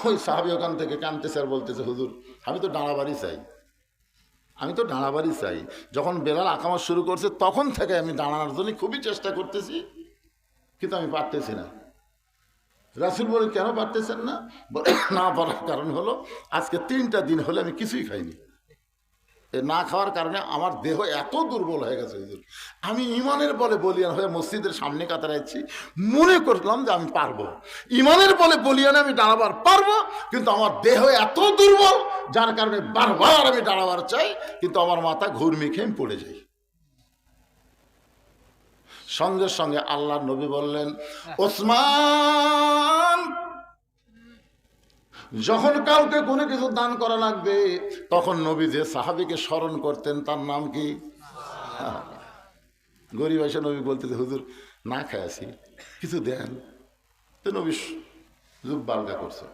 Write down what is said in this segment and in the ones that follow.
ওই সাহাবী ওখান থেকে কাঁদতেছে আর বলতেছে, হুজুর আমি তো ডাঁড়াবাড়ি চাই, আমি তো ডাঁড়াবাড়ি চাই। যখন বেলাল আকামত শুরু করছে তখন থেকে আমি দাঁড়ানোর জন্য খুবই চেষ্টা করতেছি, কিন্তু আমি পারতেছি না। রাসূল বলে, কেন পারতেছেন না? না পারার কারণ হলো আজকে 3টা দিন হলে আমি কিছুই খাইনি। না খাওয়ার কারণে আমার দেহ এত দুর্বল হয়ে গেছে হুজুর, আমি ইমানের বলে বলিয়ান হয়ে মসজিদের সামনে কাতারে আছি, মনে করলাম যে আমি পারবো, ইমানের বলে বলিয়ানে আমি দাঁড়াবার পারবো, কিন্তু আমার দেহ এত দুর্বল যার কারণে বারবার আমি দাঁড়াবার চাই, কিন্তু আমার মাথা ঘুরমি খেয়ে আমি পড়ে যাই। সঙ্গে সঙ্গে আল্লাহর নবী বললেন, ওসমান, যখন কাউকে কোনো কিছু দান করা লাগবে তখন নবী যে সাহাবীকে স্মরণ করতেন তার নাম কি? গরিব এসে নবী বলতেছে, হুজুর না খাইছি, কিছু দেন। তো নবী জুব্বা আলগা করছে।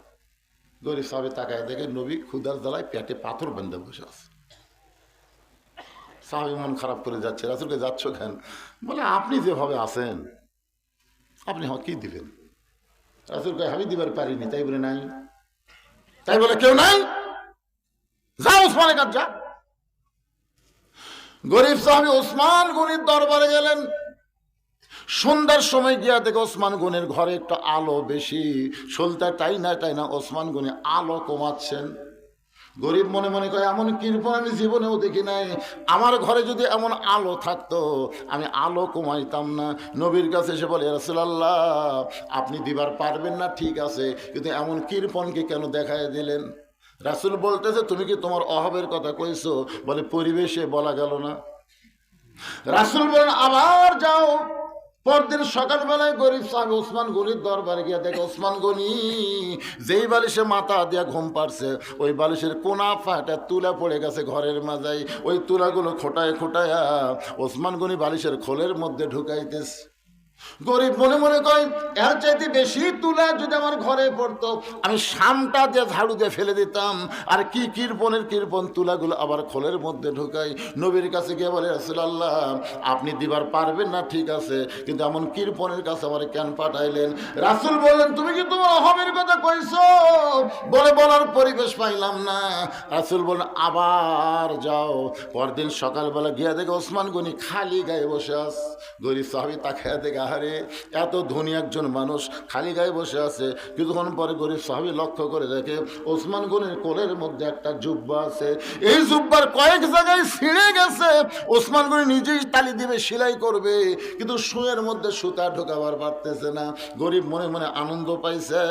গরিব সাহাবী তাকায় দেখে নবী ক্ষুধার জ্বালায় পেটে পাথর বেঁধে বসে আছে। সাহাবী মন খারাপ করে যাচ্ছে, রাসূলকে যাচ্ছ কেন? বলে, আপনি যেভাবে আছেন আপনি কি দিবেন? রাসূলকে আমি দিবার পারিনি, তাই বলে নাই, তাই বলে কেউ নাই, যা ওসমানের কাছে যা। গরিব সাহাবী ওসমান গনির দরবারে গেলেন। সন্ধ্যার সময় গিয়া দেখে ওসমান গনির ঘরে একটু আলো বেশি, সলতা টাইনা ওসমান গনি আলো কমাচ্ছেন। গরিব মনে মনে কয়, এমন কৃপণ আমি জীবনেও দেখি নাই, আমার ঘরে যদি এমন আলো থাকতো আমি আলো কমাইতাম না। নবীর কাছে এসে বলে, রাসূলুল্লাহ আপনি দিবার পারবেন না ঠিক আছে, কিন্তু এমন কৃপণকে কেন দেখায় দিলেন? রাসূল বলতেছে, তুমি কি তোমার অভাবের কথা কইছো? বলে, পরিবেশে বলা গেল না। রাসূল বলেন, আবার যাও। পরদিন সকালবেলায় গরিব সাহেব ওসমান গনির দরবারে গিয়ে দেখে ওসমান গনি যেই বালিশে মাথা দিয়া ঘুম পারছে ওই বালিশের কোনা ফাটা তুলা পড়ে গেছে ঘরের মাঝায়। ওই তুলাগুলো খোটায় খোটায়া ওসমান গনি বালিশের খোলের মধ্যে ঢুকাইতেছে। গরিব মনে মনে কয়, এর চাইতে বেশি তুলা যদি আমার ঘরে পড়তো আমি শামটা দিয়ে ঝাড়ু দিয়ে ফেলে দিতাম। আর কি কৃপণ তুলাগুলো আবার খোলের মধ্যে ঢুকাই। নবীর কাছে গিয়ে বলে, রাসূলুল্লাহ আপনি দিবার পারবেন না ঠিক আছে, কিন্তু এমন কৃপণের কাছে আমার কেন পাঠাইলেন? রাসূল বললেন, তুমি কি তোমার অহমের কথা কইছো? বলে, বলার পরিবেশ পাইলাম না। রাসূল বললেন, আবার যাও। পরদিন সকালবেলা গিয়া দেখে ওসমান গনি খালি গায়ে বসে আস। গরিব সাহাবী তাকায়া দেখে, আহারে এত ধনী একজন মানুষ খালি গায়ে বসে আছে। কিছুক্ষণ পরে গরিব সাহাবী লক্ষ্য করে দেখে ওসমান গনির কোলের মধ্যে একটা জুব্বা আছে, এই জুব্বার কয়েক জায়গায় ছিঁড়ে গেছে। ওসমান গনি নিজেই তালি দিবে, সেলাই করবে, কিন্তু শুয়ের মধ্যে সুতা ঢোকাবার পারতেছে না। গরিব মনে মনে আনন্দ পাইছে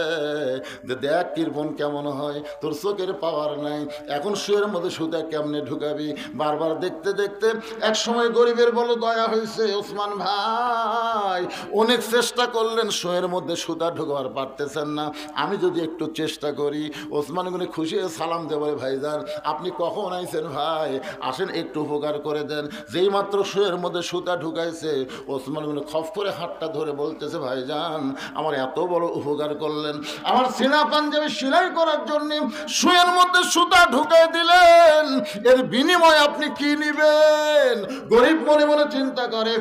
যে দেখ কৃপণ কেমন হয়, তোর চোখের পাওয়ার নাই, এখন শুয়ের মধ্যে সুতা কেমনে ঢুকাবি। বারবার দেখতে দেখতে এক সময় গরিবের বলো দয়া হয়েছে, ওসমান ভাই অনেক চেষ্টা করলেন, শোয়ের মধ্যে সুতা ঢোকাবার পারতেছেন না, আমি যদি একটু চেষ্টা করি। ওসমান গনি খুশি হয়ে সালাম দিয়ে বলে, ভাইজান আপনি কখন আইছেন ভাই, আসেন একটু উপকার করে দেন। যেই মাত্র শোয়ের মধ্যে সুতা ঢুকাইছে ওসমান গনি খপ করে হাতটা ধরে বলতেছে, ভাইজান আমার এত বড় উপকার করলেন, আমার সিনা পাঞ্জাবি সেলাই করার জন্য শোয়ের মধ্যে সুতা ঢুকাই দিলেন, এর বিনিময়ে আপনি কি নিবেন? গরিব মনে মনে চিন্তা করে,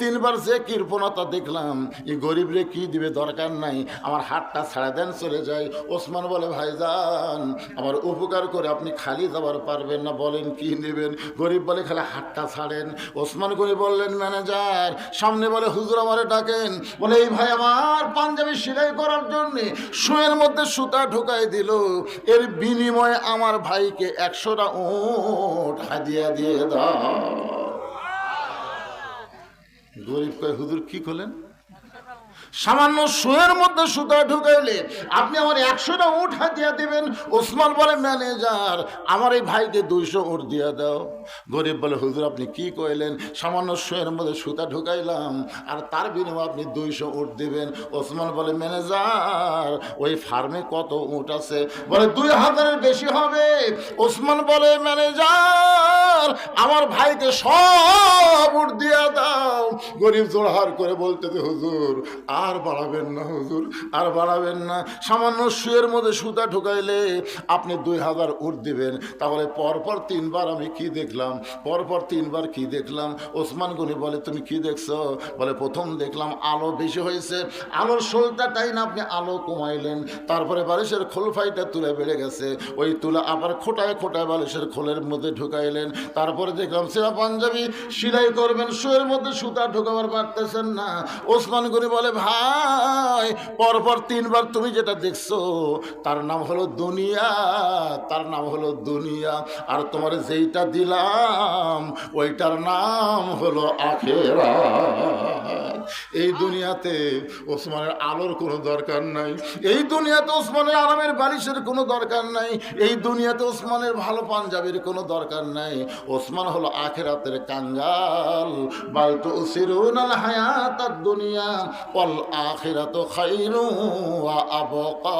তিনবার যে কৃপণতা দেখলাম, এই গরিব রে কি দিবে দরকার নাই, আমার হাতটা ছাড়া দেন চলে যায়। ওসমান বলে, ভাইজান আমার উপকার করে আপনি খালি যাবার পারবেন না, বলেন কি নেবেন? গরিব বলে, খালি হাতটা ছাড়েন। ওসমান গনি বললেন, ম্যানেজার সামনে বলে, হুজুর আমারে ডাকেন। বলে, এই ভাই আমার পাঞ্জাবি সেলাই করার জন্য শুয়ের মধ্যে সুতা ঢুকাই দিল, এর বিনিময়ে আমার ভাইকে 100টা উট হাদিয়া দিয়ে দাও। গরিব কয়, হুজুর কি করলেন? সামান্য শুয়ের মধ্যে সুতা ঢুকাইলে আপনি আমার 100টা উট হাতিয়া দিবেন? ওসমান বলে, ম্যানেজার আমার এই ভাইকে 200 উট দিয়ে দাও। গরিব বলে, হুজুর আপনি কি কইলেন? সামান্য শুয়ের মধ্যে সুতা ঢুকাইলাম আর তার বিনিময়ে আপনি 200 উট দিবেন। ওসমান বলে, ম্যানেজার ওই ফার্মে কত উট আছে? বলে, 2000-এর বেশি হবে। ওসমান বলে, ম্যানেজার আমার ভাইকে সব উট দিয়ে দাও। গরিব জোড়হার করে বলতেছে, হুজুর আর বাড়াবেন না হুজুর, আর বাড়াবেন না। সামান্য শুয়ের মধ্যে সুতা ঢুকাইলে আপনি 2000 উঠ দিবেন। তাহলে পরপর 3বার আমি কি দেখলাম, পরপর 3বার কি দেখলাম? ওসমান গনি বলে তুমি কি দেখছো? বলে প্রথম দেখলাম আলো বেশি হয়েছে, আলোর শোলটাটাই না আপনি আলো কমাইলেন, তারপরে বালিশের খোলফাইটা তুলে বেড়ে গেছে, ওই তুলা আবার খোটায় খোটায় বালিশের খোলের মধ্যে ঢুকাইলেন। তারপরে দেখলাম সেরা পাঞ্জাবি সেলাই করবেন, শুয়ের মধ্যে সুতা ঢোকাবার পারতেছেন না। ওসমান গনি বলে ভাই পরপর 3বার তুমি যেটা দেখছো তার নাম হলো দুনিয়া, তার নাম হলো দুনিয়া, আর তোমার যেইটা দিলাম ওইটার নাম হলো আখিরাত। এই দুনিয়াতে ওসমানের আলোর কোনো দরকার নাই, এই দুনিয়াতে ওসমানের আরামের বালিশের কোনো দরকার নাই, এই দুনিয়াতে ওসমানের ভালো পাঞ্জাবির কোনো দরকার নাই। ওসমান হলো আখিরাতের কাঙ্গাল। বাল তুসিরুনাল হায়াতাদ দুনিয়া ওয়াল আখিরাতু খায়রুন ওয়া আবকা।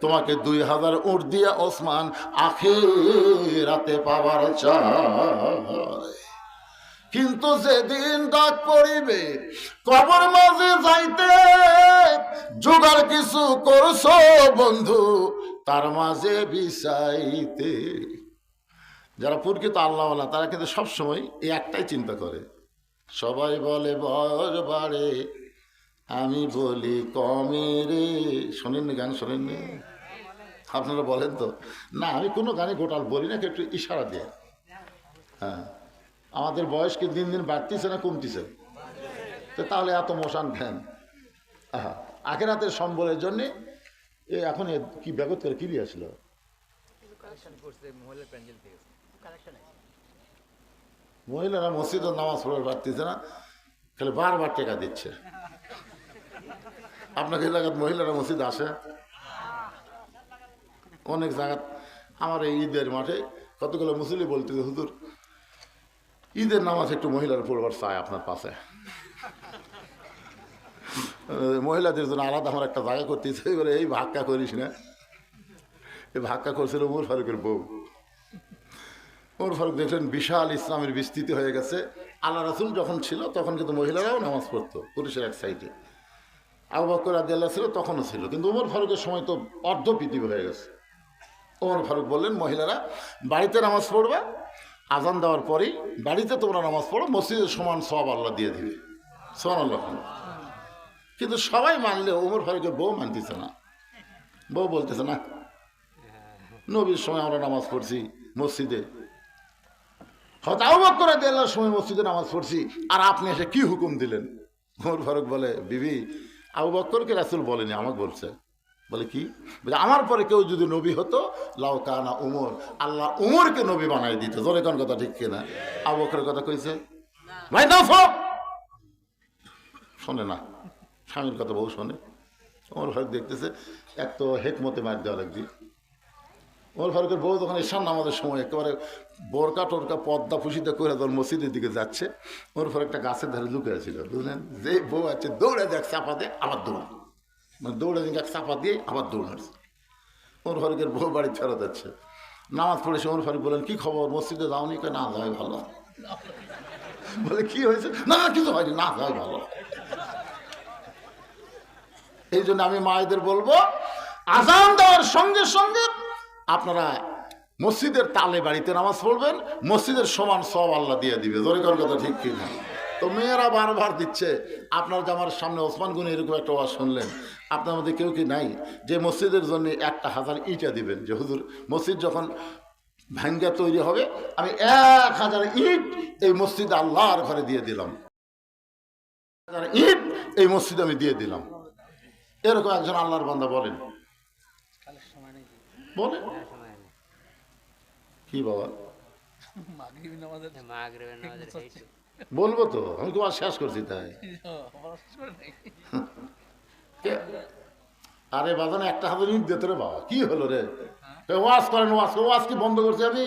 তোমাকে 2000 উট দিয়া ওসমান আখিরাতে পাওয়ার চায়। কিন্তু যেদিন ডাক পড়িবে কবর মাঝে যাইতে, জোগাড় কিছু করছো বন্ধু তার মাঝে বিছাইতে। যারা প্রকৃত আল্লাহওয়ালা তারা কিন্তু সবসময় এই একটাই চিন্তা করে, সবাই বলে বয়স বাড়ে আমি বলি কমে রে। শোনেননি গান, শোনেননি? আপনারা বলেন তো না, আমি কোনো গানে গোটাল বলি না, একটু ইশারা দিয়ে। হ্যাঁ, আমাদের বয়স কি দিন দিন বাড়তিছে না কমতিছে? তো তাহলে এত মশান ফ্যান আখেরাতের সম্বলের জন্যে এখন কি ব্যাগত করে কি দিয়ে আসলো? মহিলারা মসজিদের নামাজ পড়ার পারতেছে না, খালি বারবার টেকা দিচ্ছে। আপনাকে এলাকার মহিলারা মসজিদ আসে অনেক জায়গা। আমার এই ঈদের মাঠে কতগুলো মুসল্লি বলতেছে হুজুর ঈদের নামাজ একটু মহিলারা পড়বার চায় আপনার পাশে। মহিলাদের জন্য আলাদা আমার একটা জায়গা করতেছে, এবারে এই ভাক্কা করিস না। এই ভাক্কা করছিল ওমর ফারুকের বউ। ওমর ফারুক দেখলেন বিশাল ইসলামের বিস্তৃতি হয়ে গেছে। আল্লাহ রাসূল যখন ছিল তখন কিন্তু মহিলারাও নামাজ পড়তো পুরুষের এক সাইডে। আবু বকর রাদিয়াল্লাহু ছিল তখনও ছিল, কিন্তু ওমর ফারুকের সময় তো অর্ধ পৃথিবী হয়ে গেছে। ওমর ফারুক বললেন মহিলারা বাড়িতে নামাজ পড়বে, আজান দেওয়ার পরেই বাড়িতে তোমরা নামাজ পড়ো, মসজিদের সমান সওয়াব আল্লাহ দিয়ে দিবে। সুবহানাল্লাহ। কিন্তু সবাই মানলে ওমর ফারুকের বউ মানতেছে না। বউ বলতেছে না, নবীর সময় আমরা নামাজ পড়ছি মসজিদে, হয়তো আবু বকর রাদিয়াল্লাহুর সময় মসজিদে নামাজ পড়ছি, আর আপনি এসে কি হুকুম দিলেন? ওমর ফারুক বলে বিবি আবু বকরকে রাসূল বলেনি, আমাকে বলছে। বলে কি? বলে আমার পরে কেউ যদি নবী হতো লাউ কানা উমর, আল্লাহ উমরকে নবী বানাই দিত। জোরে কোন কথা ঠিক কিনা? আবু বকরের কথা কইছে ভাই দাও সব শোনে না, স্বামীর কথা বউ শোনে। ওমর ফারুক দেখতেছে এক তো হেকমতে মার দেওয়া লাগবে। ওমর ফারুকের বউ যখন ঈশান নামাজের সময় একেবারে বোরকা টোরকা পদ্মা ফুসিতে করে যখন মসজিদের দিকে যাচ্ছে, ওমর ফারুক একটা গাছের ধারে লুকে ছিল, বুঝলেন? যে বউ আছে দৌড়ে দেখ চাপা দিয়ে আবার দৌড়, মানে দৌড়ে দিন চাপা দিয়ে আবার দৌড় হাঁটছে। ওমর ফারুকের বউ বাড়ি ফেরত যাচ্ছে, নামাজ পড়েছে। ওমর ফারুক বলেন কি খবর, মসজিদে যাওনি? না যাই ভালো। বলে কি হয়েছে? না কিছু হয়নি, না যাই ভালো। এই জন্য আমি মায়েদের বলবো আজান দেওয়ার সঙ্গে সঙ্গে আপনারা মসজিদের তালে বাড়িতে নামাজ পড়বেন, মসজিদের সমান সওয়াব আল্লাহ দিয়ে দিবে। জোরে কোন কথা ঠিক কিনা? তো মেয়েরা বারবার দিচ্ছে। আপনার জামার সামনে ওসমান গনি এরকম একটা ওয়াজ শুনলেন, আপনার মধ্যে কেউ কি নাই যে মসজিদের জন্য 1000 ইটা দিবেন? যে হুজুর মসজিদ যখন ভাঙ্গা তৈরি হবে আমি 1000 ইট এই মসজিদে আল্লাহর ঘরে দিয়ে দিলাম, 1000 ইট এই মসজিদে আমি দিয়ে দিলাম। এরকম একজন আল্লাহর বান্দা বলেন, বলেন কি বাবা? বলবো তো, আমি তোমার শেষ করছি তাই। আরে বাজানে 1000 ইট দিতে রে বাবা, কি হলো রে? ওয়াজ করেন, ওয়াজ করে, ওয়াজ কি বন্ধ করছি আমি?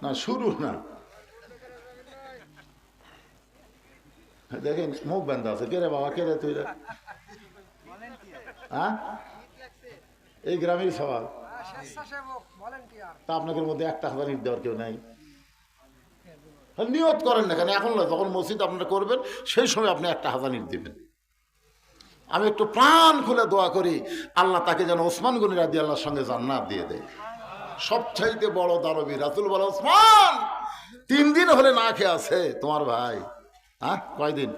না শুরু না, দেখেন মুখ বান্ধা আছে। কে রে বাবা, কে রে তুই রে? হ্যাঁ, এই গ্রামের সবাই। তা আপনাদের মধ্যে 1000 ইট দেওয়ার কেউ নাই? নিয়ত করেন না কেন? এখন নয়, যখন মসজিদ আপনারা করবেন সেই সময় আপনি একটা হাজানির দিবেন। আমি একটু প্রাণ খুলে দোয়া করি আল্লাহ তাকে যেন ওসমান গনি রাদিয়াল্লাহর সঙ্গে জান্নাত দিয়ে দেয়। সবচাইতে বড় দানবী রাসূল বলে, ওসমান 3 দিন হলে না খেয়ে আছে তোমার ভাই। হ্যাঁ, কয়দিন?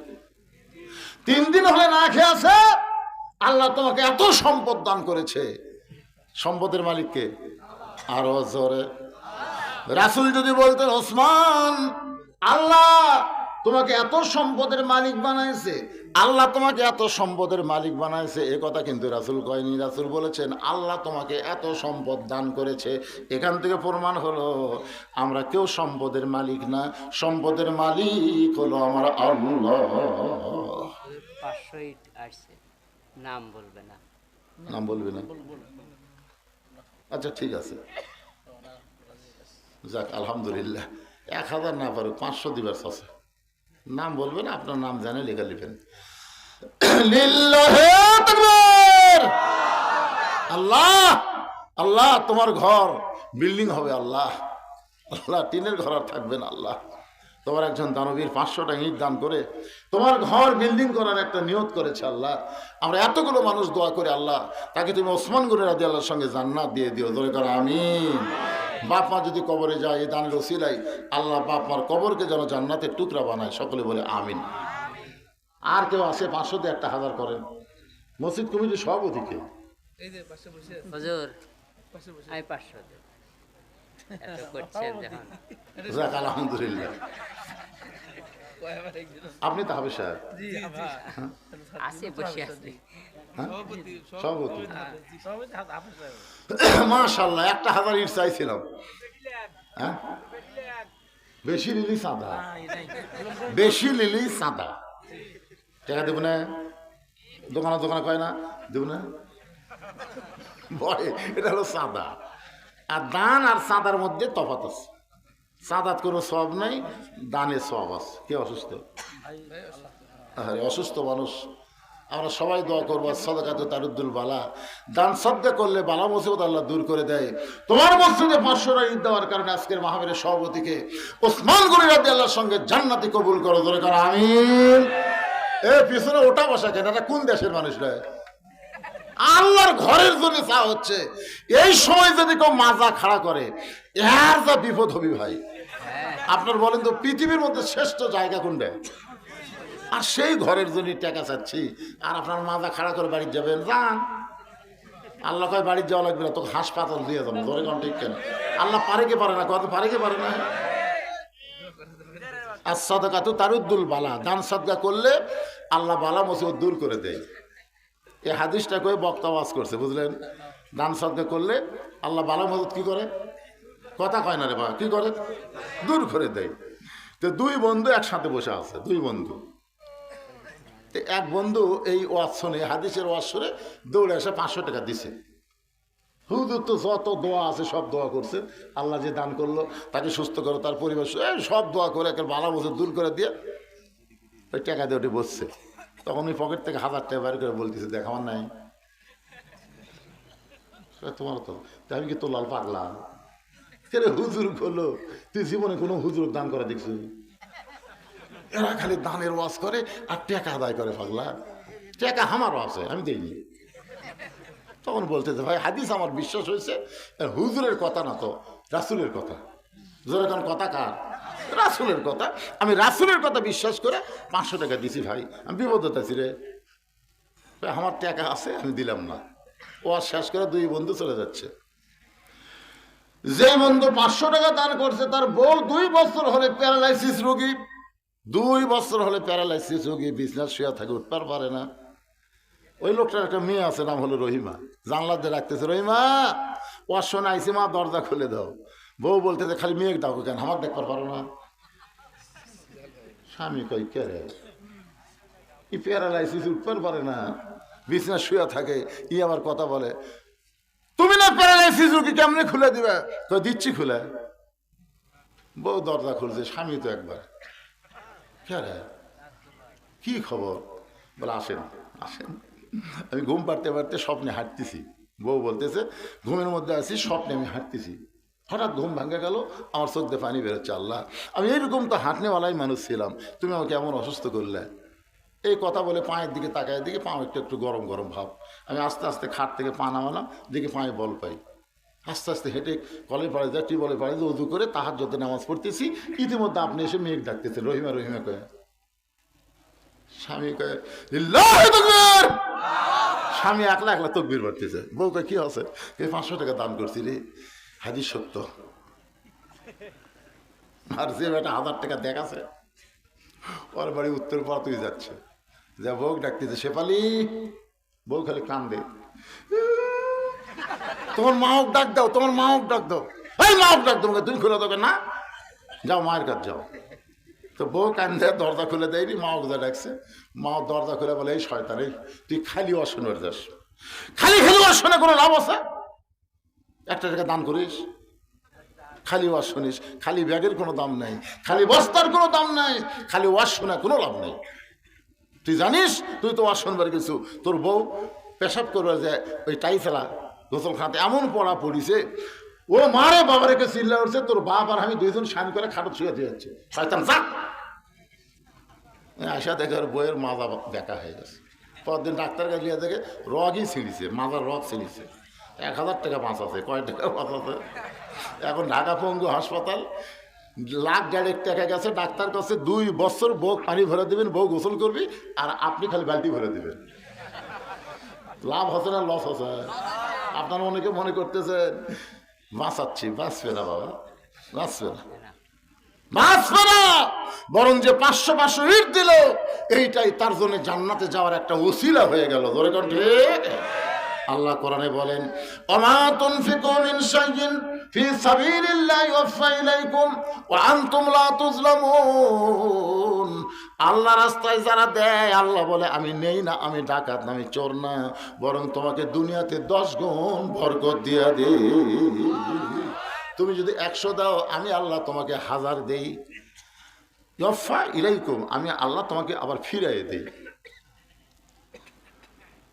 3 দিন হলে না খেয়ে আছে। আল্লাহ তোমাকে এত সম্পদ দান করেছে। সম্পদের মালিককে আরো জোরে রাসূল যদি বলতেন, ওসমান আল্লাহ তোমাকে এত সম্পদের মালিক বানাইছে, আল্লাহ তোমাকে এত সম্পদের মালিক বানাইছে, এ কথা কিন্তু রাসূল কয়নি। রাসূল বলেছেন আল্লাহ তোমাকে এত সম্পদ দান করেছে। এখান থেকে প্রমাণ হলো আমরা কেউ সম্পদের মালিক না, সম্পদের মালিক হলো আমার আল্লাহ। 500 আসছে, নাম বলবে না। নাম বলবে না? আচ্ছা ঠিক আছে, যাক আলহামদুলিল্লাহ। 1000 না পারো 500 দিবার আছে। নাম বলবেন, আপনার নাম জানে লেখা লিখেন। লিল্লাহে তাকবীর। আল্লাহ আল্লাহ তোমার ঘর বিল্ডিং হবে আল্লাহ। আল্লাহ টিনের ঘর আর থাকবে না আল্লাহ। তোমার একজন দানবীর 500টা ইট দান করে তোমার ঘর বিল্ডিং করার একটা নিয়ত করেছে আল্লাহ। আমরা এতগুলো মানুষ দোয়া করে আল্লাহ তাকে তুমি ওসমান গনি রাদিয়াল্লাহর সঙ্গে জান্নাত দিয়ে দিও। জোরে করে আমিন। বাপ মা যদি কবরে যায় এই দানের ওসিলায় আল্লাহ বাপ মার কবরকে যেন জান্নাতের টুকরা বানায়। সকলে বলে আমিন। আর কেউ আসে 500 দিয়ে 1000 করেন। মসজিদ কমিটির সভাপতিকে হুজুর আমি 500 দেব। এত করছেন যখন। যাক আলহামদুলিল্লাহ। আপনি তো হবে সাহেব আসে বসে আছে। সভাপতি। মাশাআল্লাহ, 1000 ইট চাইছিলাম। হ্যাঁ, বেশি লিলি সাদা, বেশি লিলি সাদা। টাকা দেব না? দোকানে দোকানে কয় না দেব না ভয়। এটা হলো সাদা। আর দান আর সাদার মধ্যে তফাৎ আছে। সাদাত কোনো সব নাই, দানে সব আছে। কে অসুস্থ? আরে অসুস্থ মানুষ আমরা সবাই দোয়া করবো, সাদাকাতু তারুদ্দুল বালা। দান সাদকা করলে বালা মুসিবত আল্লাহ দূর করে দেয়। তোমার মসজিদে 500টা ঈদ দেওয়ার কারণে আজকের মাহফিলের সভাপতিকে ওসমান গনি রাদিয়াল্লাহর সঙ্গে জান্নাতি কবুল করো। জোরে করো আমিন। এ পিছনে ওটা বসা কেন? এটা কোন দেশের মানুষ রে? আল্লাহর ঘরের জন্য চা হচ্ছে। এই সময় যদি কেউ মাজা খাড়া করে এর যা বিপদ হবি ভাই। আপনার বলেন তো পৃথিবীর মধ্যে শ্রেষ্ঠ জায়গা কোনটা? আর সেই ঘরের জন্য টাকা চাচ্ছি আর আপনার মাজা খাড়া করে বাড়ি যাবেন? যান। আল্লাহ কয় বাড়ি যাওয়া লাগবে না, তোকে হাসপাতাল দিয়ে যাবো। ধরে কোন ঠিক কেন? আল্লাহ পারে কি পারে না? কত পারে কি পারে না? আর সাদাকাতু তারুদ্দুল বালা। দান সাদকা করলে আল্লাহ বালা মুসিবত দূর করে দেয়। এই হাদিসটা কয়ে বক্তা ওয়াজ করছে, বুঝলেন? দান সাদকা করলে আল্লাহ বালা মুসিবত কি করে? কথা কয় না রে বাবা, কি করে? দূর করে দেয়। তো 2 বন্ধু একসাথে বসে আছে, 2 বন্ধু। এক বন্ধু এই ওয়াজ শুনে, হাদিসের ওয়াজ শুনে দৌড়ে এসে 500 টাকা দিছে। হুজুর তো যত দোয়া আছে সব দোয়া করছে, আল্লাহ যে দান করলো তাকে সুস্থ করো, তার পরিবেশ সব দোয়া করে একে বালা বছর দূর করে দিয়ে ওই টাকা দিয়ে ওটি বসছে। তখন ওই পকেট থেকে 1000 টাকা বের করে বলতেছে, দেখ আমার নাই। তোমার তো আমি কি তো লাল পাগলা? হুজুর হলো, তুই জীবনে কোনো হুজুর দান করে দেখছিস? এরা খালি দানের ওয়াজ করে আর টাকা আদায় করে পাগলা। টাকা আমারও আছে, আমি দিইনি। তখন বলতেছে, ভাই হাদিস আমার বিশ্বাস হয়েছে, হুজুরের কথা না তো রাসূলের কথা। যেরকম কথা কার? রাসূলের কথা। আমি রাসূলের কথা বিশ্বাস করে 500 টাকা দিছি ভাই। আমি বিপদত আছি রে, আমার টাকা আছে, আমি দিলাম না। ওয়াজ শেষ করে 2 বন্ধু চলে যাচ্ছে। যে বন্ধু 500 টাকা দান করছে তার বউ 2 বছর হলে প্যারালাইসিস রোগী। 2 বছর হলে প্যারালাইসিস রোগী, বিছনা শুয়ে থাকে, উঠতে পারে না। ওই লোকটার একটা মেয়ে আছে, নাম হলো রহিমা। জানলা দিয়ে রাখতেছে, রহিমা ওয়াজ শোনা আইসি মা, দরজা খুলে দাও। বউ বলতেছে, খালি মেয়ে ডাকো কেন, আমার দেখতে পারো না? স্বামী কই, কে রে? ই প্যারালাইসিস, উঠতে পারে না, বিছনা শুয়ে থাকে, ই আবার কথা বলে। তুমি না প্যারালাইসিস রোগী, কেমনে খুলে দিবে? তো দিচ্ছি খুলে। বউ দরজা খুলছে, স্বামী তো একবার, কে রে, কি খবর? বলে আসেন আসেন। আমি ঘুম পাড়তে পারতে স্বপ্নে হাঁটতেছি। বউ বলতেছে, ঘুমের মধ্যে আছি, স্বপ্নে আমি হাঁটতেছি। হঠাৎ ঘুম ভাঙে গেল, আমার চোখ দিয়ে পানি বেরোচ্ছে। আল্লাহ, আমি এইরকম তো হাঁটনেওয়ালাই মানুষ ছিলাম, তুমি আমাকে এমন অসুস্থ করলে। এই কথা বলে পায়ের দিকে তাকায়, দিকে পা একটু একটু গরম গরম ভাব। আমি আস্তে আস্তে খাট থেকে পা নামালাম, দিকে পায়ে বল পাই। আস্তে আস্তে হেঁটে কলের পাড়ে যায়, টিউবওয়েলের পাড়ে দিয়ে উজু করে তাহাজ্জুদের নামাজ পড়তেছি। ইতিমধ্যে আপনি এসে মেঘ ডাকতেছেন, রহিমা রহিমা কয়ে। স্বামী কয়ে লিল্লাহি তাকবীর। স্বামী একলা একলা তকবীর পড়তেছে। বউ কয় কি আছে? 500 টাকা দান করছি রে, হাদিস সত্য। আর যে বেটা 1000 টাকা দেখাছে, ওর বাড়ি উত্তর পাড়াতেই যাচ্ছে, যা বউ ডাকতেছে শেফালি। বউ খালি কান্দে, তোমার মা হোক ডাক দাও, তোমার মা হোক ডাক দাও। এই মা হোক ডাক দাও, তুমি খুলে দেবে না, যাও মায়ের কাছে যাও। তো বউ কান্দে, দরজা খুলে দেয়নি, মা হোক যা ডাকছে। মা দরজা খুলে বলে, এই শয়তান, এই তুই খালি অশোনের যাস, খালি খালি অশোনে কোনো লাভ আছে? 1 টাকা দান করিস, খালি ওয়াজ শুনিস, খালি ব্যাগের কোনো দাম নাই, খালি বস্তার কোনো দাম নাই, খালি ওয়াজ শোনা কোনো লাভ নেই। তুই জানিস তুই তো ওয়াজ শুনবার কিছু, তোর বউ পেশাব করবে যে ওই টাইফেলা গোসলখানাতে এমন পড়া পড়িছে, ও মারে বাবা রেখে চিল্লা উঠছে, তোর বাপ আর আমি দুইজন স্নান করে খাটো ছুঁয়ে দিয়ে যাচ্ছে। শয়তান যা। আশা দেখে ওর বইয়ের মাজা দেখা হয়ে গেছে। পরদিন ডাক্তার কাছে গিয়ে দেখে রগই ছিঁড়িছে, মাজার রগ ছিঁড়িছে। 1000 টাকা বাঁচাছে, কয় টাকা বাঁচাছে? এখন ঢাকা পঙ্গু হাসপাতাল, 1,50,000 টাকা গেছে ডাক্তার কাছে। 2 বছর বউ পানি ভরে দেবেন, বউ গোসল করবি, আর আপনি খালি বালতি ভরে দেবেন। লাভ হচ্ছে না লস হচ্ছে? আপনার অনেকে মনে করতেছেন বাঁচাচ্ছি, বাঁচবে না বাবা, বাঁচবে না, বাঁচবে না। বরং যে 500 ইট দিল, এইটাই তার জন্য জান্নাতে যাওয়ার একটা ওসিলা হয়ে গেল। ধরে কোন ঠিক? আল্লাহ কোরআনে বলেন, ওমা তুনফিকু মিন শাইইন ফি সাবিলিল্লাহি ইউওয়াফা ইলাইকুম ওয়া আনতুম লা তুজলামুন। আল্লাহ রাস্তায় যারা দেয়, আল্লাহ বলে আমি নেই না, আমি ডাকাত না, আমি চোর না, বরং তোমাকে দুনিয়াতে 10 গুণ বরকত দিয়া দেই। তুমি যদি 100 দাও, আমি আল্লাহ তোমাকে 1000 দেই। ইউওয়াফা ইলাইকুম, আমি আল্লাহ তোমাকে আবার ফিরিয়ে দেই।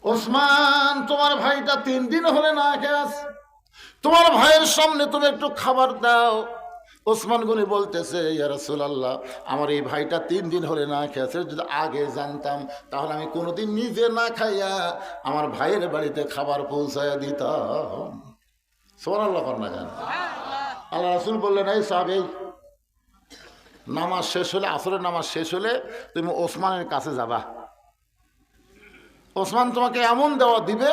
ওসমান, তোমার ভাইটা 3 দিন হলে না খেয়ে আছে, তোমার ভাইয়ের সামনে তুমি একটু খাবার দাও। ওসমান গনি বলতেছে, ইয়া রাসূলুল্লাহ, আমার এই ভাইটা 3 দিন হলে না খেয়েছে, যদি আগে জানতাম তাহলে আমি কোনোদিন নিজে না খাইয়া আমার ভাইয়ের বাড়িতে খাবার পৌঁছায়া দিতাম। সুবহানাল্লাহ না জান। আল্লাহ রাসূল বললেন, এই সাহাবী, নামাজ শেষ হলে, আসরের নামাজ শেষ হলে তুমি ওসমানের কাছে যাবা। ওসমান তোমাকে এমন দেওয়া দিবে,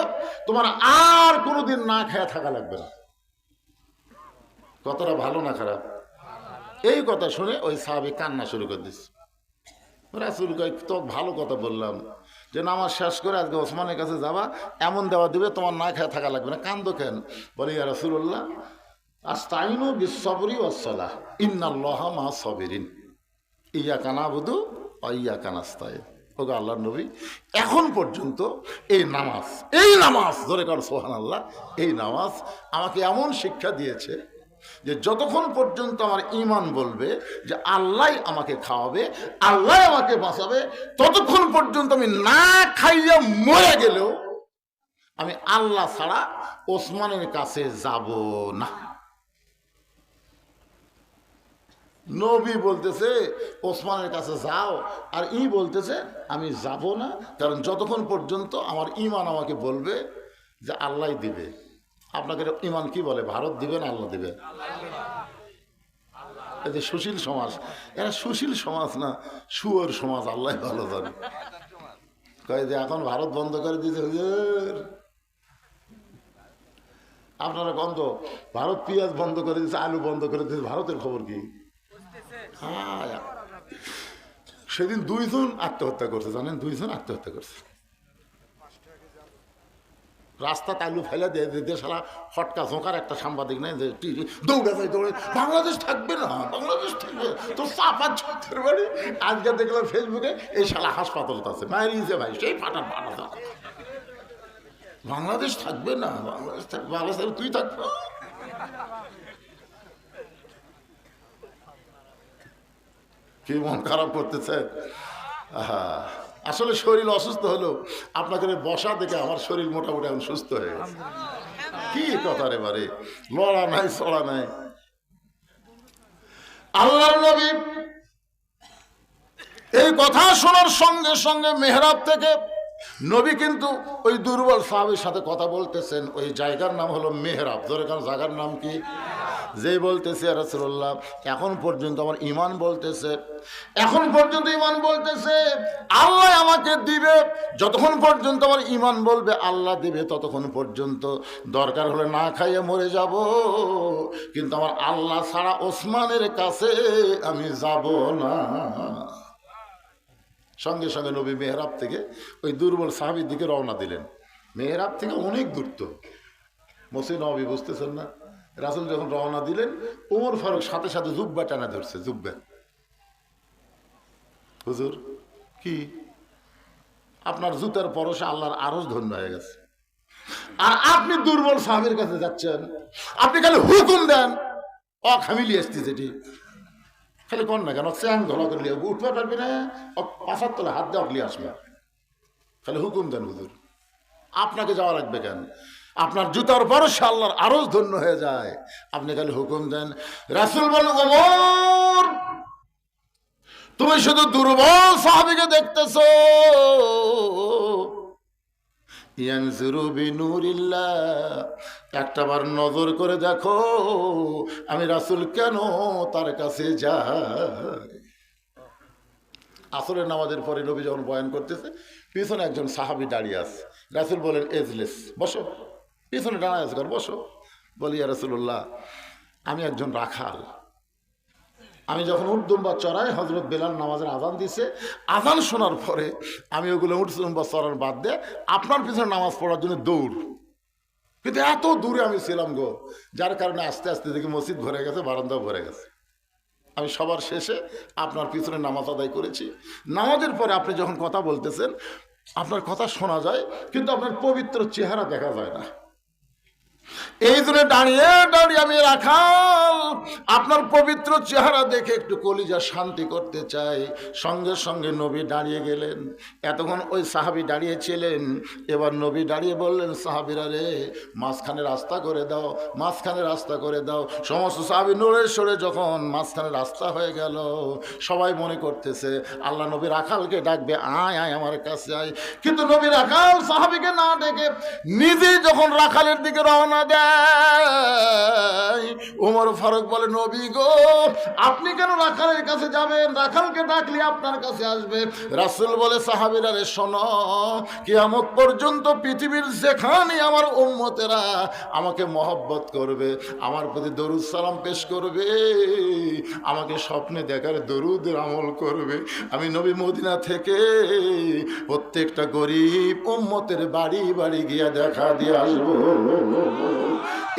তোমার আর কোনোদিন না খেয়ে থাকা লাগবে না। কতটা ভালো না খারাপ? এই কথা শুনে ওই সাহাবী কান্না শুরু করে দিচ্ছে। রাসূল কয়, তো ভালো কথা বললাম যে নামাজ শেষ করে আজকে ওসমানের কাছে যাবা, এমন দেওয়া দিবে তোমার না খেয়ে থাকা লাগবে না। কান্দো কেন? বলে, ইয়া রাসূলুল্লাহ, আস্তাইনু বিস-সাবরি ওয়াস-সালাহ, ইন্নাল্লাহা মা'আস সাবিরিন, ইয়াকা না'বুদু ওয়া ইয়াকা নাস্তাইন। ওগো আল্লাহর নবী, এখন পর্যন্ত এই নামাজ ধরে কর সুবহানাল্লাহ, এই নামাজ আমাকে এমন শিক্ষা দিয়েছে যে যতক্ষণ পর্যন্ত আমার ঈমান বলবে যে আল্লাহ আমাকে খাওয়াবে, আল্লাহ আমাকে বাঁচাবে, ততক্ষণ পর্যন্ত আমি না খাইয়া মরে গেলেও আমি আল্লাহ ছাড়া ওসমানের কাছে যাব না। নবী বলতেছে ওসমানের কাছে যাও, আর ই বলতেছে আমি যাব না, কারণ যতক্ষণ পর্যন্ত আমার ঈমান আমাকে বলবে যে আল্লাহ দিবে। আপনাকে ঈমান কি বলে? ভারত দিবে না আল্লাহ দিবে? এই যে সুশীল সমাজ, এরা সুশীল সমাজ না, সুয়র সমাজ, আল্লাহ ভালো জানে। কয় যে এখন ভারত বন্ধ করে দিয়েছে হুজুর। আপনারা গন্ধ, ভারত পেঁয়াজ বন্ধ করে দিয়েছে, আলু বন্ধ করে দিয়েছে, ভারতের খবর কি? হ্যাঁ, সেদিন 2 জন আত্মহত্যা করছে, জানেন? 2 জন আত্মহত্যা করছে। রাস্তা তালু ফেলে দিয়ে সারা ফটকা ঝোঁকার একটা সাংবাদিক নেই যে দৌড়ে বাংলাদেশ থাকবে না, বাংলাদেশ থাকবে তো চাপা ছত্রের বাড়ি। আজকে দেখলাম ফেসবুকে এই শালা হাসপাতাল আছে, মায়ের ইজে ভাই সেই ফাটা বাংলাদেশ থাকবে না, বাংলাদেশ থাকবে, বাংলাদেশ তুই থাকবে। কি মন খারাপ করতেছে? আসলে শরীর অসুস্থ হলো, আপনাকে বসা দেখে আমার শরীর মোটামুটি এখন সুস্থ হয়ে গেছে। কি কথা রে বারে, লড়া নাই চড়া নাই। আল্লাহর নবী এই কথা শোনার সঙ্গে সঙ্গে মেহরাব থেকে নবী কিন্তু ওই দুর্বল সাহাবীর সাথে কথা বলতেছেন। ওই জায়গার নাম হলো মেহরাব। ধরে কারণ জায়গার নাম কি? যেই বলতেছে ইয়া রাসূলুল্লাহ, এখন পর্যন্ত আমার ঈমান বলতেছে, এখন পর্যন্ত ঈমান বলতেছে আল্লাহ আমাকে দিবে, যতক্ষণ পর্যন্ত আমার ঈমান বলবে আল্লাহ দিবে ততক্ষণ পর্যন্ত দরকার হলে না খাইয়ে মরে যাব, কিন্তু আমার আল্লাহ ছাড়া ওসমানের কাছে আমি যাব না। সঙ্গে সঙ্গে নবী মেহরাব থেকে ওই দুর্বল সাহাবীর দিকে রওনা দিলেন। মেহরাব থেকে অনেক দূর তো মসজিদ নবী, বুঝতেছেন না? রাসূল যখন রওনা দিলেন ওমর ফারুক সাথে সাথে জুব্বা টানা ধরছে। জুব্বা, হুজুর কি আপনার জুতার পরশে আল্লাহর আরশ ধন্য হয়ে গেছে, আর আপনি দুর্বল সাহাবীর কাছে যাচ্ছেন, আপনি খালি হুকুম দেন। অখামিলি আসছে যেটি খালি কন না কেন, চ্যাং ধরা করলে উঠতে পারবি না, পাশার তলে হাত দিয়ে অগলি আসবে, খালি হুকুম দেন হুজুর। আপনাকে যাওয়া লাগবে কেন? আপনার জুতার পরশে আল্লাহর আরশ ধন্য হয়ে যায়, আপনি খালি হুকুম দেন। রাসূল বলেন, ওমর তুমি শুধু দুর্বল সাহাবীকে দেখতেছো, ইয়ানজুরু বিনুরিল্লাহ, একটাবার নজর করে দেখো আমি রাসূল কেন তার কাছে যাই। আসরের নামাজের পরে নবী যখন বয়ান করতেছে পিছনে একজন সাহাবী দাঁড়িয়ে আছে। রাসূল বলেন, এজলিস, বসো, পিছনে দাঁড়ায় আছে, বসো। বলি, ইয়া রাসূলুল্লাহ, আমি একজন রাখাল, আমি যখন উঠদুম বা চড়াই হজরত বেলাল নামাজের আজান দিছে, আজান শোনার পরে আমি ওগুলো উঠদুম বা চড়ার বাদ দিয়ে আপনার পিছনে নামাজ পড়ার জন্য দৌড়, কিন্তু এত দূরে আমি ছিলাম গো, যার কারণে আস্তে আস্তে দেখি মসজিদ ভরে গেছে, বারান্দাও ভরে গেছে। আমি সবার শেষে আপনার পিছনে নামাজ আদায় করেছি। নামাজের পরে আপনি যখন কথা বলতেছেন আপনার কথা শোনা যায়, কিন্তু আপনার পবিত্র চেহারা দেখা যায় না। এই জন্য দাঁড়িয়ে দাঁড়িয়ে আমি রাখাল আপনার পবিত্র চেহারা দেখে একটু কলিজা শান্তি করতে চাই। সঙ্গে সঙ্গে নবী দাঁড়িয়ে গেলেন। এতক্ষণ ওই সাহাবী দাঁড়িয়েছিলেন, এবার নবী দাঁড়িয়ে বললেন, সাহাবীরা রে, মাঝখানে রাস্তা করে দাও, মাঝখানে রাস্তা করে দাও। সমস্ত সাহাবী নড়ে সরে যখন মাঝখানে রাস্তা হয়ে গেল, সবাই মনে করতেছে আল্লাহ নবী রাখালকে ডাকবে, আয় আয় আমার কাছে আয়। কিন্তু নবী রাখাল সাহাবীকে না ডেকে নিজে যখন রাখালের দিকে রওনা দেয়, ওমর ফারুক বলে, নবী গো, আপনি কেন রাখালের কাছে যাবেন? রাখালকে ডাকলে আপনার কাছে আসবে। রাসূল বলে, সাহাবীরা রে শোনো, কিয়ামত পর্যন্ত পৃথিবীর যেখানে আমার উম্মতেরা আমাকে মহব্বত করবে, আমার প্রতি দরুদ সালাম পেশ করবে, আমাকে স্বপ্নে দেখার দরুদের আমল করবে, আমি নবী মদিনা থেকে প্রত্যেকটা গরিব উম্মতের বাড়ি বাড়ি গিয়ে দেখা দিয়ে আসবো।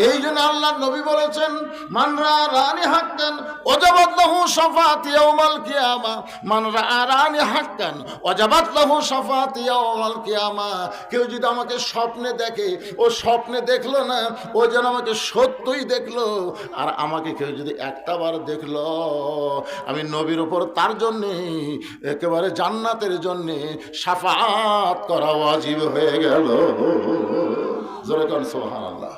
এই জন্য আল্লাহ নবী বলেছেন, মান রাআনি হাক্কান ওয়াজাবাত লাহু শাফাআতি ইয়াউমাল কিয়ামা, মান রাআনি হাক্কান ওয়াজাবাত লাহু শাফাআতি ইয়াউমাল কিয়ামা। কেউ যদি আমাকে স্বপ্নে দেখে, ও স্বপ্নে দেখলো না, ও যেন আমাকে সত্যই দেখলো। আর আমাকে কেউ যদি একটাবার দেখলো, আমি নবীর উপর তার জন্যে একেবারে জান্নাতের জন্যে শাফাআত করা ওয়াজিব হয়ে গেল। জোরে কোন সুবহানাল্লাহ।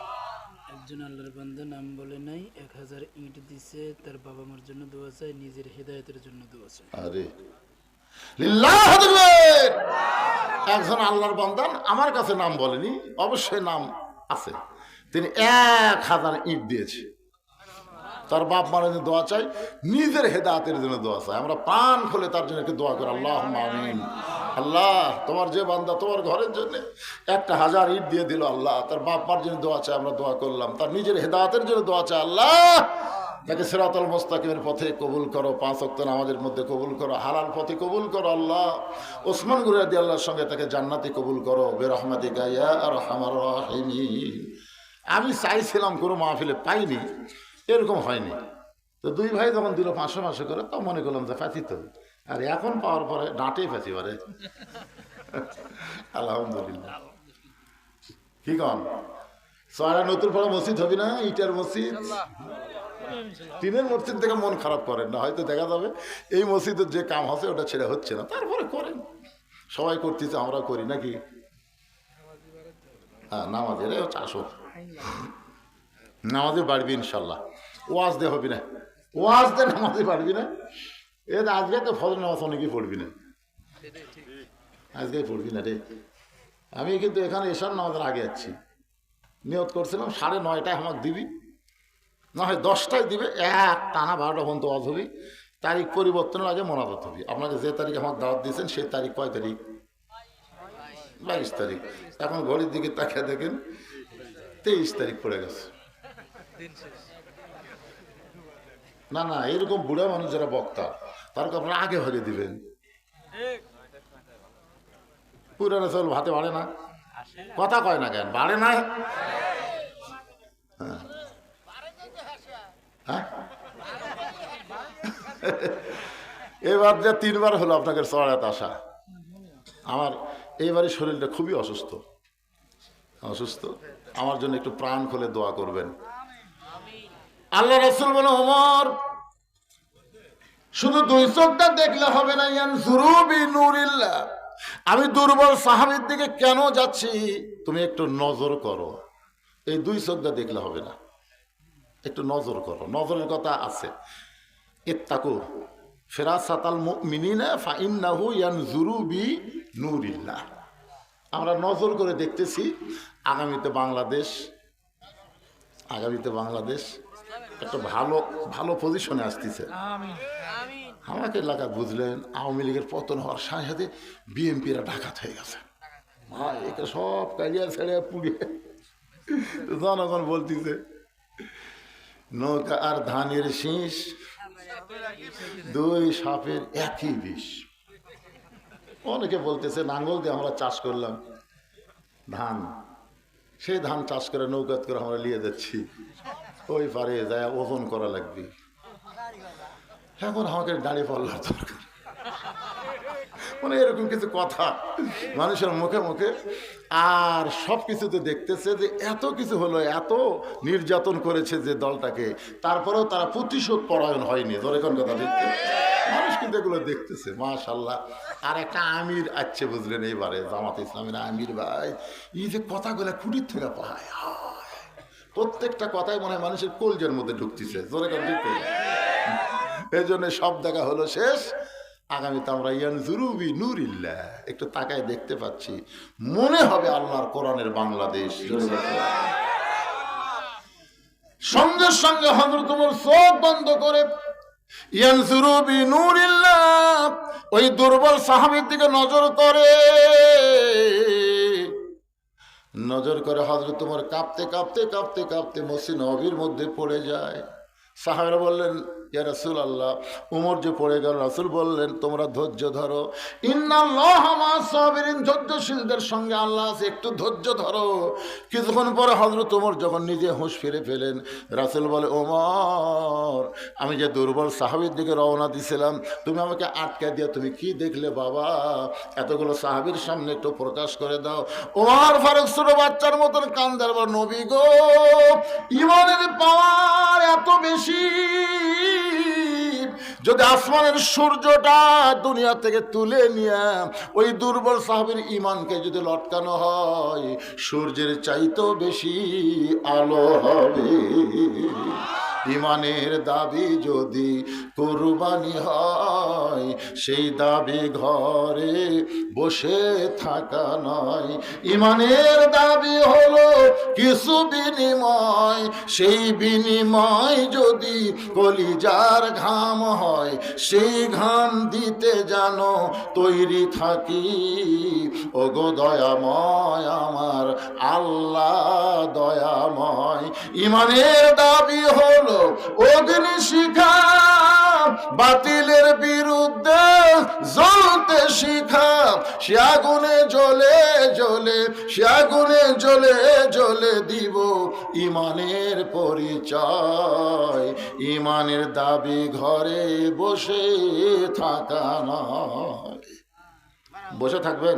একজন আল্লাহর বান্দা নাম বলে নাই, 1000 ইট দিছে, তার বাবা মার জন্য দোয়া চায়, নিজের হেদায়েতের জন্য দোয়া চায়। আরে লিল্লাহ তাকবীর। একজন আল্লাহর বান্দা আমার কাছে নাম বলেনি, অবশ্যই নাম আছে, তিনি 1000 ইট দিয়েছে, তার বাপ মার জন্য দোয়া চাই, নিজের হেদায়েতের জন্য দোয়া চাই। আমরা প্রাণ খুলে তার জন্য একটু দোয়া করি, আল্লাহুম্মা আমিন। আল্লাহ, তোমার যে বান্দা তোমার ঘরের জন্য 1000 ইট দিয়ে দিল, আল্লাহ তার বাপ মার জন্য দোয়া চাই, আমরা দোয়া করলাম, তার নিজের হেদায়েতের জন্য দোয়া চাই, আল্লাহ তাকে সিরাতাল মুস্তাকিমের পথে কবুল করো, 5 ওয়াক্ত নামাজের মধ্যে কবুল করো, হালাল পথে কবুল করো। আল্লাহ ওসমান গনি রাদিয়াল্লাহু সঙ্গে তাকে জান্নাতি কবুল করো বিরহমাতিকা ইয়া আরহামার রাহিমিন। আমি চাইছিলাম কোনো মাহফিলে পাইনি, এরকম হয়নি, তো দুই ভাই যখন দিল 500 করে, তো মনে করলাম যে ফাঁসি তো, আর এখন পাওয়ার পরে ডাঁটে ফাঁসি পারে। আলহামদুলিল্লাহ। কি কন সয়রা নতুন পড়া মসজিদ হবি না, ইটার মসজিদ, টিনের মসজিদ থেকে মন খারাপ করেন না, হয়তো দেখা যাবে এই মসজিদের যে কাম আছে ওটা ছেড়ে হচ্ছে না, তারপরে করেন, সবাই করতেছে, আমরা করি নাকি? হ্যাঁ, নামাজের হচ্ছে আসল, নামাজে বাড়বি ইনশাল্লাহ, ওয়াজ দে হবি না, ওয়াজ দিয়ে নামাজই পারবি না? আজকে তো ফজর নামাজ অনেকেই পড়বি না, আজকে পড়বি না রে। আমি কিন্তু এখানে এশার নামাজের আগে যাচ্ছি, নিয়ত করছিলাম 9:30 আমাকে দিবি, না হয় 10টায় দিবে, এক টানা 12টা পর্যন্ত ওয়াজ হবি। তারিখ পরিবর্তনের আগে মোনাজাত হবি। আপনাকে যে তারিখ আমাকে দাওয়াত দিয়েছেন সেই তারিখ কয় তারিখ? 22 তারিখ। এখন ঘড়ির দিকে তাকিয়ে দেখেন 23 তারিখ পড়ে গেছে। না না, এরকম বুড়া মানুষ যারা বক্তা তারকে আপনারা আগে ভাগে দিবেন। পুরানো চল ভাতে বাড়ে না, কথা কয় না কেন? বাড়ে না? হ্যাঁ হ্যাঁ, এবার যা 3বার হলো আপনাকে চড়াতে আসা। আমার এইবারই শরীরটা খুবই অসুস্থ, আমার জন্য একটু প্রাণ খুলে দোয়া করবেন। আল্লাহ রাসূল বলে, ওমর শুধু 2 চোখটা দেখলে হবে না, ইয়ানজুরু বিনুরিল্লাহ, আমি দুর্বল সাহাবীর দিকে কেন যাচ্ছি তুমি একটু নজর করো। এই 2 চোখটা দেখলে হবে না, একটু নজর করো। নজরের কথা আছে, ইত্তাকু ফিরাসাতাল মুমিনিনা ফাইন্নাহু ইয়ানজুরু বিনুরিল্লাহ। আমরা নজর করে দেখতেছি আগামীতে বাংলাদেশ একটা ভালো পজিশনে আসতেছে। আমাকে এলাকা বুঝলেন, আওয়ামী লীগের পতন হওয়ার সাথে সাথে বিএনপিরা ডাকাত হয়ে গেছে। ভাই একে সব কালিয়া ছেড়ে পুড়িয়ে জনগণ বলতেছে নৌকা আর ধানের শীষ 2 সাপের একই বিষ। অনেকে বলতেছে নাঙ্গল দিয়ে আমরা চাষ করলাম ধান, সেই ধান চাষ করে নৌকাত করে আমরা নিয়ে যাচ্ছি, ওই পারে যায় ওজন করা লাগবে। এখন আমাকে দাঁড়িয়ে পাল্লার দরকার, মানে এরকম কিছু কথা মানুষের মুখে মুখে। আর সব কিছুতে দেখতেছে যে এত কিছু হলো, এত নির্যাতন করেছে যে দলটাকে, তারপরেও তারা প্রতিশোধ পরায়ণ হয়নি। যখন কথা দেখতে মানুষ কিন্তু এগুলো দেখতেছে, মাশাআল্লাহ। আর একটা আমির আছে বুঝলেন এইবারে জামাতে ইসলামের আমির ভাই, এই যে কথাগুলো খুঁটির থেকে পায়, প্রত্যেকটা কথাই মনে হয় মানুষের কলজের মধ্যে ঢুকতেছে। জোরে কথা দেখতে, এই জন্য সব দেখা হলো শেষ। আগামীতে আমরা ইয়ানজুরু বিনুরিল্লাহ একটু তাকায় দেখতে পাচ্ছি, মনে হবে আল্লাহর কোরআনের বাংলাদেশ। সঙ্গে সঙ্গে হযরত ওমর চোখ বন্ধ করে ইয়ানজুরু বিনুরিল্লাহ ওই দুর্বল সাহাবীর দিকে নজর করে হযরত ওমর কাঁপতে কাঁপতে কাঁপতে কাঁপতে মসজিদ নববীর মধ্যে পড়ে যায়। সাহাবারা বললেন, ইয়া রাসূলুল্লাহ, ওমর যে পড়ে গেল। রাসূল বললেন, তোমরা ধৈর্য ধরো, ইন্নাল্লাহা মা'আস সাবিরিন, ধৈর্যশীলদের সঙ্গে আল্লাহ আছে, একটু ধৈর্য ধরো। কিছুক্ষণ পরে হযরত ওমর যখন নিজে হুঁশ ফিরে পেলেন, রাসূল বলে, ওমর আমি যে দুর্বল সাহাবীর দিকে রওনা দিছিলাম, তুমি আমাকে আটকে দিয়ে তুমি কি দেখলে বাবা? এতগুলো সাহাবীর সামনে একটু প্রকাশ করে দাও। ওমর ফারুক ছোট বাচ্চার মতন কান্দার, বল নবী গো, ঈমানের পাওয়ার এত বেশি, যদি আসমানের সূর্যটা দুনিয়া থেকে তুলে নিয়ে ওই দুর্বল সাহাবীর ঈমানকে যদি লটকানো হয়, সূর্যের চাইতেও বেশি আলো হবে। ঈমানের দাবি যদি কুরবানি হয়, সেই দাবি ঘরে বসে থাকা নয়। ঈমানের দাবি হলো কিছু বিনিময়, সেই বিনিময় যদি কলিজার ঘাম হয়, সেই ঘাম দিতে জানো তৈরি থাকি। ওগো দয়াময় আমার আল্লাহ দয়াময়। ঈমানের দাবি হলো অগ্নি শিখা, বাতিলের বিরুদ্ধে জ্বলতে শিখা, সে আগুনে জ্বলে জ্বলে, সে আগুনে জ্বলে জ্বলে দিব ঈমানের পরিচয়। ঈমানের দাবি ঘরে বসে থাকা নয়। বসে থাকবেন?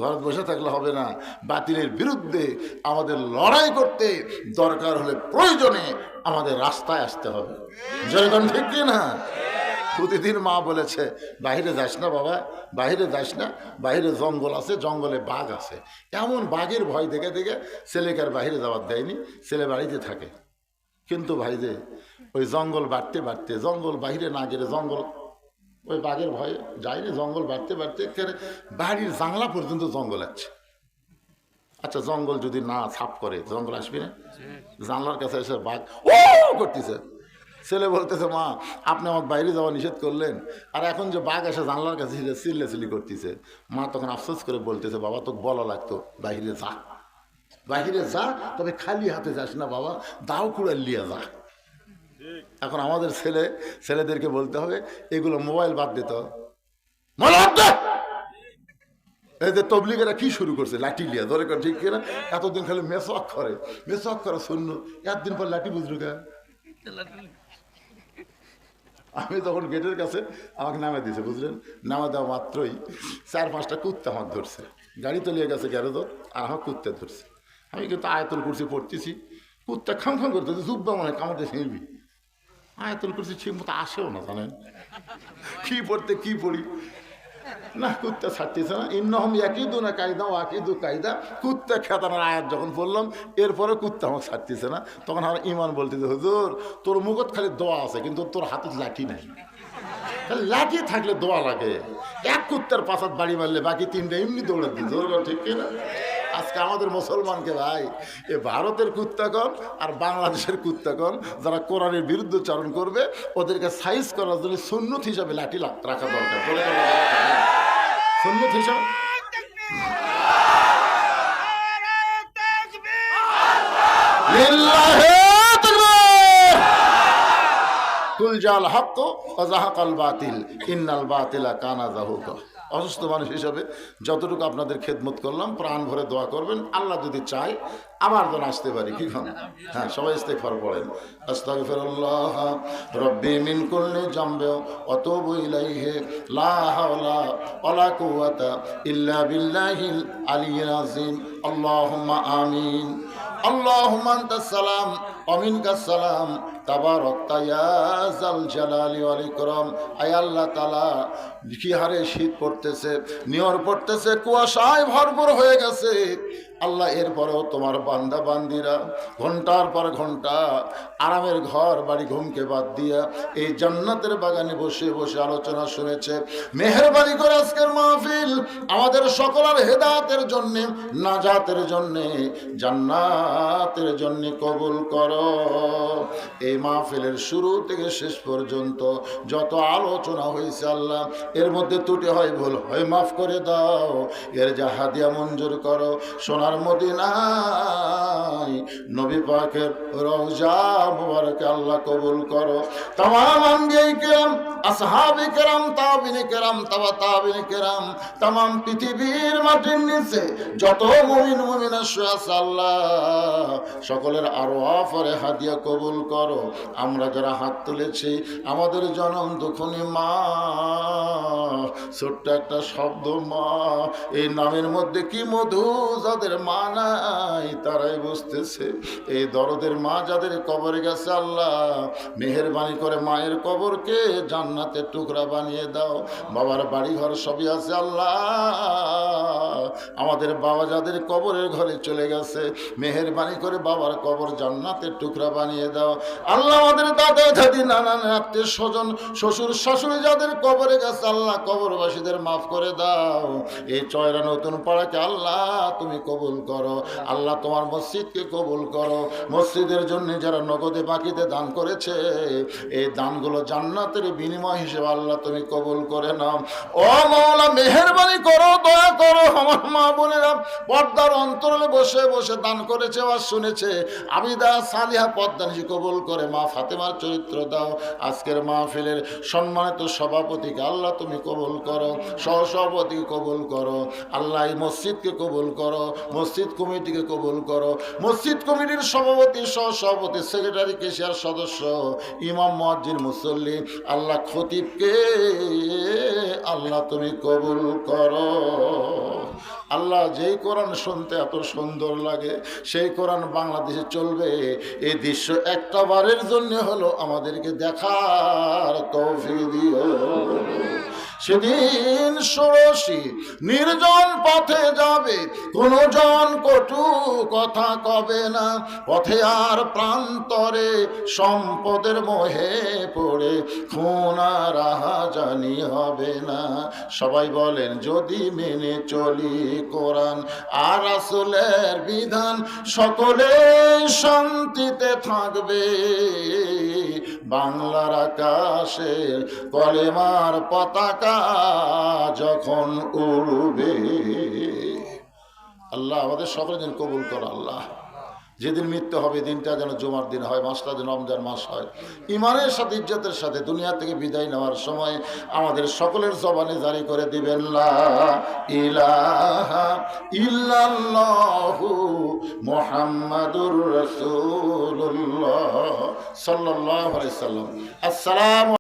ঘরে বসে থাকলে হবে না, বাতিলের বিরুদ্ধে আমাদের লড়াই করতে দরকার হলে প্রয়োজনে আমাদের রাস্তায় আসতে হবে। যেরকম ঠিক কি না? প্রতিদিন মা বলেছে, বাইরে যাস না বাবা, বাইরে যাস না, বাইরে জঙ্গল আছে, জঙ্গলে বাঘ আছে। এমন বাঘের ভয় দেখে দেখে ছেলেকে আর বাইরে যাওয়ার দেয়নি, ছেলে বাড়িতে থাকে। কিন্তু ভাই যে ওই জঙ্গল বাড়তে বাড়তে, জঙ্গল বাইরে না গেলে জঙ্গল ওই বাঘের ভয়ে যায়নি, জঙ্গল বাড়তে বাড়তে একেবারে বাড়ির জানলা পর্যন্ত জঙ্গল আছে। আচ্ছা জঙ্গল যদি না সাফ করে জঙ্গল আসবে না? জানলার কাছে এসে বাঘ ও করতেছে, ছেলে বলতেছে মা আপনি আমাকে বাইরে যাওয়া নিষেধ করলেন, আর এখন যে বাঘ এসে জানলার কাছে চিল্লাচিল্লি করতেছে। মা তখন আফসোস করে বলতেছে বাবা তোকে বলা লাগতো বাইরে যা, বাইরে যা, তবে খালি হাতে যাস না বাবা, দাও কুড়াল লিয়ে যা। এখন আমাদের ছেলেদেরকে বলতে হবে এগুলো মোবাইল বাদ দিত। এই যে তবলিগেরা কি শুরু করছে, লাঠি লিয়া ধরে, ঠিক কিনা? এতদিন খালি মেসওয়াক করে শূন্য, একদিন পর লাঠি বুঝলো কে? আমি তখন গেটের কাছে আমাকে নামে দিয়েছে, বুঝলেন? নামা দেওয়া মাত্রই 4-5টা কুত্তা আমাকে ধরছে, গাড়ি তলিয়ে গেছে গ্যারেজত, আর আমার কুত্তা ধরছে। আমি কিন্তু আয়াতুল কুরসি পড়তেছি, কুত্তা খাম করতেছে, জুব্বা মনে কামড়ে ছিঁড়বি। আয়াতুল কুরসি ঠিক মতো আসেও না, জানেন কি পড়তে কি পড়ি না, কুত্তা ছাড়তেছে না। ইন্নহম ইয়াকিদু না কায়দা ও আকিদু কায়দা, কুত্তা খেতানোর আয়াত যখন বললাম এরপরে কুত্তা আমার ছাড়তেছে না, তখন আমার ইমান বলতেছে হুজুর তোর মুখত খালি দোয়া আছে কিন্তু তোর হাতে লাঠি নাই। লাঠি থাকলে দোয়া লাগে, এক কুত্তার পাশাত বাড়ি মারলে বাকি 3টা এমনি দৌড়ে দিচ্ছে, ঠিক কিনা? আজকে আমাদের মুসলমানকে ভাই এ ভারতের কুত্তাগণ আর বাংলাদেশের কুত্তাগণ যারা কোরআনের বিরুদ্ধচারণ করবে ওদেরকে সাইজ করার জন্য সুন্নত হিসাবে লাঠি রাখা দরকার। সুন্নত হিসাবে কুল জাল হক ওয়া যাহাকাল বাতিল ইন্নাল বাতিলা কানা যাহুকা। অসুস্থ মানুষ হিসাবে যতটুকু আপনাদের খেদমত করলাম, প্রাণ ভরে দোয়া করবেন, আল্লাহ যদি চায় আবার যেন আসতে পারি। কি খান? হ্যাঁ, সবাই ইস্তেগফার পড়েন। আস্তাগফিরুল্লাহ রব্বি মিন কুল্লি জামবি ওয়া তুবু ইলাইহি লা হাওলা ওয়ালা কুওয়াতা ইল্লা বিল্লাহিল আলিয়্যিল আযীম। আল্লাহুম্মা আমিন। আল্লাহুম্মা আনতাস সালাম ওয়া মিনকাস সালাম তাবারাকতা ইয়া যাল জালালি ওয়াল ইকরাম। আয় আল্লাহ তাআলা, কি হারে শীত পড়তেছে, নিয়র পড়তেছে, কুয়াশায় ভরপুর হয়ে গেছে আল্লাহ, এরপরেও তোমার বান্দা বান্দিরা ঘন্টার পর ঘন্টা আরামের ঘর বাড়ি ঘুমকে বাদ দিয়া এই জান্নাতের বাগানে বসে বসে আলোচনা শুনেছে। মেহেরবানি করে আজকের মাহফিল আমাদের সকলের হেদায়েতের জন্য, নাজাতের জন্য, জান্নাতের জন্য কবুল করো। এই মাহফিলের শুরু থেকে শেষ পর্যন্ত যত আলোচনা হয়েছে আল্লাহ, এর মধ্যে ত্রুটি হয়, ভুল হয়, মাফ করে দাও। এর যা হাদিয়া মঞ্জুর করো সোনার মদিনায় নবী পাকের রওজা মুবারকে আল্লাহ কবুল করো। तमाम আম্বিয়ায়ে কেরাম, আসহাবে কেরাম, তাবিঈনে কেরাম, তাবা তাবিঈনে কেরাম, तमाम পৃথিবীর মাটির নিচে যত মুমিন মুমিনা শুয়ে আছে আল্লাহ, সকলের আরওয়াফে হাদিয়া কবুল করো। আমরা যারা হাত তুলেছি আমাদের জনম দুঃখনী মা, ছোট্ট একটা শব্দ মা, এই নামের মধ্যে কি মধু, যাদের মা নাই তারাই বুঝতেছে। এই দরদের মা যাদের কবরে গেছে আল্লাহ, মেহেরবানি করে মায়ের কবরকে জান্নাতের টুকরা বানিয়ে দাও। বাবার বাড়ি ঘর সবই আছে আল্লাহ, আমাদের বাবা যাদের কবরের ঘরে চলে গেছে, মেহেরবানি করে বাবার কবর জান্নাতের টুকরা বানিয়ে দাও আল্লাহ। আমাদের দাদা দাদি নানা আত্মীয় স্বজন শ্বশুর শাশুড়ি যাদের কবরে গেছে আল্লাহ, কবরবাসীদের মাফ করে দাও। এই চয়রা নতুন পাড়াকে আল্লাহ তুমি কবুল করো আল্লাহ, তোমার মসজিদকে কবুল করো। মসজিদের জন্য যারা নগদে বাকিতে দান করেছে এই দানগুলো জান্নাতের বিনিময় হিসেবে আল্লাহ তুমি কবুল করে নাও। ও মাওলা মেহেরবানি করো, দয়া করো। আমার মা বোনেরা পর্দার অন্তরালে বসে বসে দান করেছে আর শুনেছে, আবিদা সালিহা পদ্মানিশি কবুল করে। মা ফাতেমার চরিত্র দাও। আজকের মাহফিলের সম্মানিত সভাপতিকে আল্লাহ তুমি কবুল করো, সহসভাপতিকে কবুল করো আল্লাহ, এই মসজিদকে কবুল করো, মসজিদ কমিটিকে কবুল করো, মসজিদ কমিটির সভাপতি, সহসভাপতি, সেক্রেটারি, কেশিয়ার সদস্য, ইমাম, মুয়াজ্জিন, মুসল্লি আল্লাহ, খতিবকে আল্লাহ তুমি কবুল করো আল্লাহ। যেই কোরআন শুনতে এত সুন্দর লাগে সেই কোরআন বাংলাদেশে চলবে, এই দৃশ্য একটা বারের জন্য হলো আমাদেরকে দেখার তৌফিক দিও। সেদিন ষোড়শী নির্জন পথে যাবে, কোন জন কটু কথা কবে না। পথে আর প্রান্তরে সম্পদের মোহে পড়ে খুন আর রাহাজানি হবে না। সবাই বলেন যদি মেনে চলি কোরআন আর রাসূলের বিধান, সকলে শান্তিতে থাকবে। বাংলার আকাশে কলেমার পতাকা যখন উড়বে। আল্লাহ আমাদের সকলের দিন কবুল কর। আল্লাহ যেদিন মৃত্যু হবে দিনটা যেন জুমার দিন হয়, মাসটা যেন রমজান মাস হয়। ইমানের সাথে ইজ্জতের সাথে দুনিয়া থেকে বিদায় নেওয়ার সময় আমাদের সকলের জবানে জারি করে দিবেন লা ইলাহা ইল্লাল্লাহু মুহাম্মাদুর রাসূলুল্লাহ সাল্লাল্লাহু আলাইহি সাল্লাম। আসসালামু